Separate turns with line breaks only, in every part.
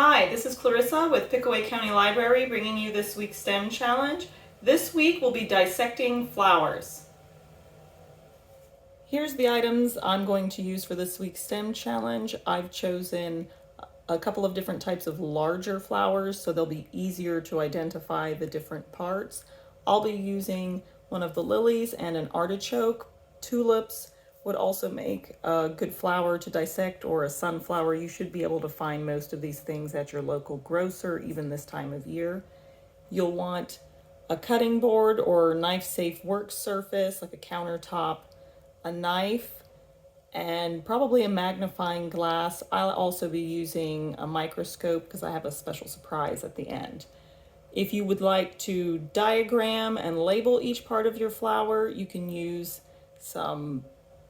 Hi, this is Clarissa with Pickaway County Library bringing you this week's STEM challenge. This week we'll be dissecting flowers. Here's the items I'm going to use for this week's STEM challenge. I've chosen a couple of different types of larger flowers so they'll be easier to identify the different parts. I'll be using one of the lilies and an artichoke. Tulips would also make a good flower to dissect, or a sunflower. You should be able to find most of these things at your local grocer, even this time of year. You'll want a cutting board or knife-safe work surface, like a countertop, a knife, and probably a magnifying glass. I'll also be using a microscope because I have a special surprise at the end. If you would like to diagram and label each part of your flower, you can use some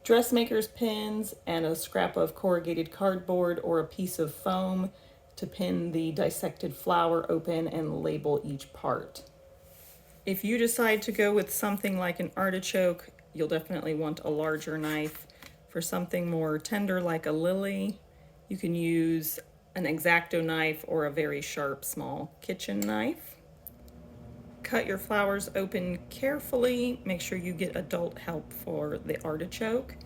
dressmaker's pins and a scrap of corrugated cardboard or a piece of foam to pin the dissected flower open and label each part. If you decide to go with something like an artichoke, you'll definitely want a larger knife. For something more tender like a lily, you can use an X-Acto knife or a very sharp small kitchen knife. Cut your flowers open carefully. Make sure you get adult help for the artichoke.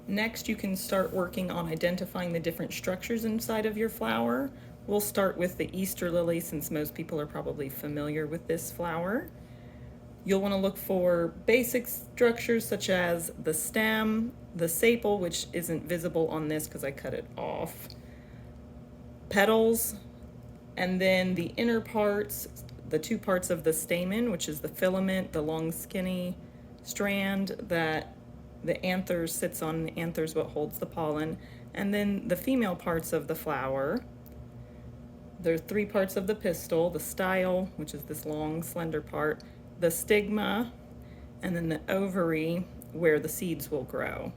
Next, you can start working on identifying the different structures inside of your flower. We'll start with the Easter lily since most people are probably familiar with this flower. You'll want to look for basic structures such as the stem, the sepal, which isn't visible on this because I cut it off, petals, and then the inner parts, the two parts of the stamen, which is the filament, the long skinny strand that the anthers sits on. The anthers what holds the pollen, and then the female parts of the flower. There are three parts of the pistil: the style, which is this long slender part, the stigma, and then the ovary where the seeds will grow.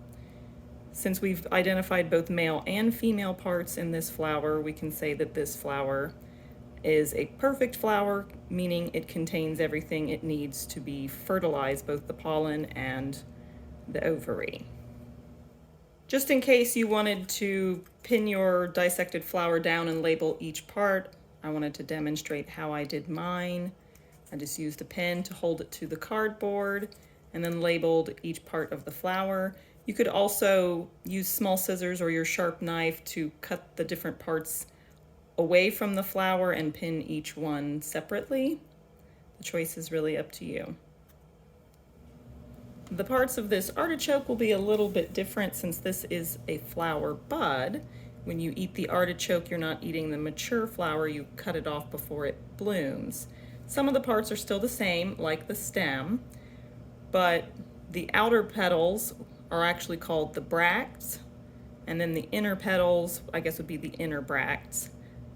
Since we've identified both male and female parts in this flower, we can say that this flower is a perfect flower, meaning it contains everything it needs to be fertilized, both the pollen and the ovary. Just in case you wanted to pin your dissected flower down and label each part, I wanted to demonstrate how I did mine. I just used a pin to hold it to the cardboard and then labeled each part of the flower. You could also use small scissors or your sharp knife to cut the different parts away from the flower and pin each one separately. The choice is really up to you. The parts of this artichoke will be a little bit different since this is a flower bud. When you eat the artichoke, you're not eating the mature flower, you cut it off before it blooms. Some of the parts are still the same, like the stem, but the outer petals are actually called the bracts, and then the inner petals, I guess, would be the inner bracts.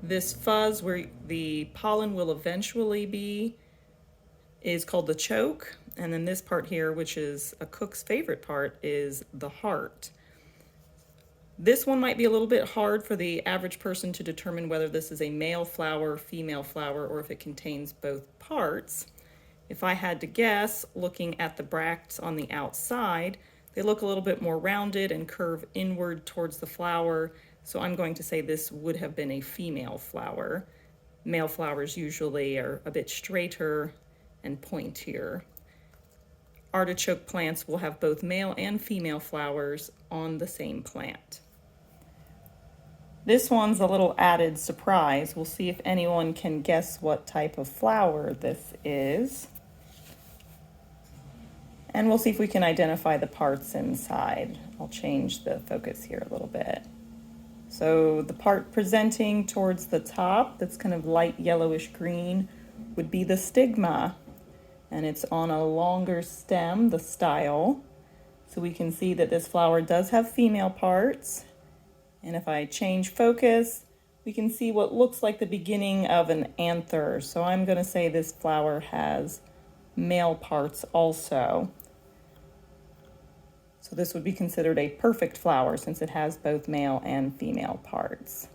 This fuzz where the pollen will eventually be is called the choke, and then this part here, which is a cook's favorite part, is the heart. This one might be a little bit hard for the average person to determine whether this is a male flower, female flower, or if it contains both parts. If I had to guess, looking at the bracts on the outside, they look a little bit more rounded and curve inward towards the flower, so I'm going to say this would have been a female flower. Male flowers usually are a bit straighter and pointier. Artichoke plants will have both male and female flowers on the same plant. This one's a little added surprise. We'll see if anyone can guess what type of flower this is. And we'll see if we can identify the parts inside. I'll change the focus here a little bit. So the part presenting towards the top, that's kind of light yellowish green, would be the stigma. And it's on a longer stem, the style. So we can see that this flower does have female parts. And if I change focus, we can see what looks like the beginning of an anther. So I'm going to say this flower has male parts also. So this would be considered a perfect flower since it has both male and female parts.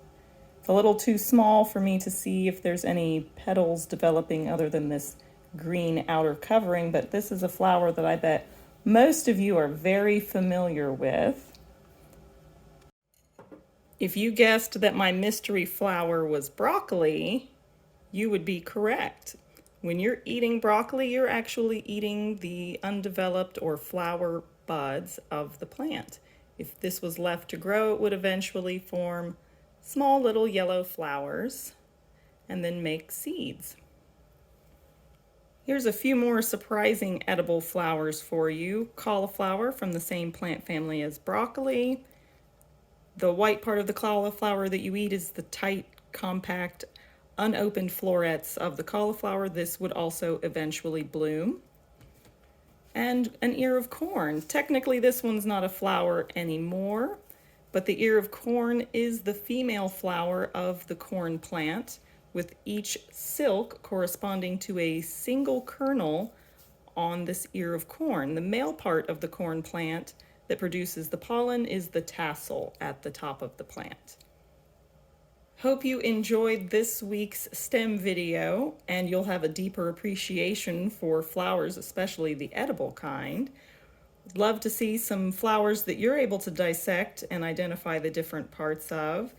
It's a little too small for me to see if there's any petals developing other than this green outer covering, but this is a flower that I bet most of you are very familiar with. If you guessed that my mystery flower was broccoli, you would be correct. When you're eating broccoli, you're actually eating the undeveloped or flower buds of the plant. If this was left to grow, it would eventually form small little yellow flowers and then make seeds. Here's a few more surprising edible flowers for you. Cauliflower from the same plant family as broccoli. The white part of the cauliflower that you eat is the tight, compact, unopened florets of the cauliflower. This would also eventually bloom. And an ear of corn. Technically, this one's not a flower anymore, but the ear of corn is the female flower of the corn plant, with each silk corresponding to a single kernel on this ear of corn. The male part of the corn plant that produces the pollen is the tassel at the top of the plant. Hope you enjoyed this week's STEM video and you'll have a deeper appreciation for flowers, especially the edible kind. Love to see some flowers that you're able to dissect and identify the different parts of.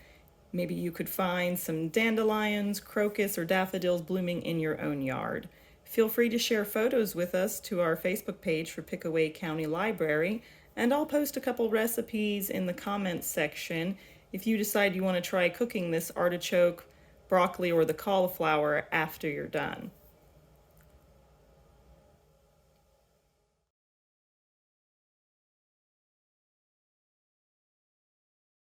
Maybe you could find some dandelions, crocus, or daffodils blooming in your own yard. Feel free to share photos with us to our Facebook page for Pickaway County Library, and I'll post a couple recipes in the comments section if you decide you want to try cooking this artichoke, broccoli, or the cauliflower after you're done.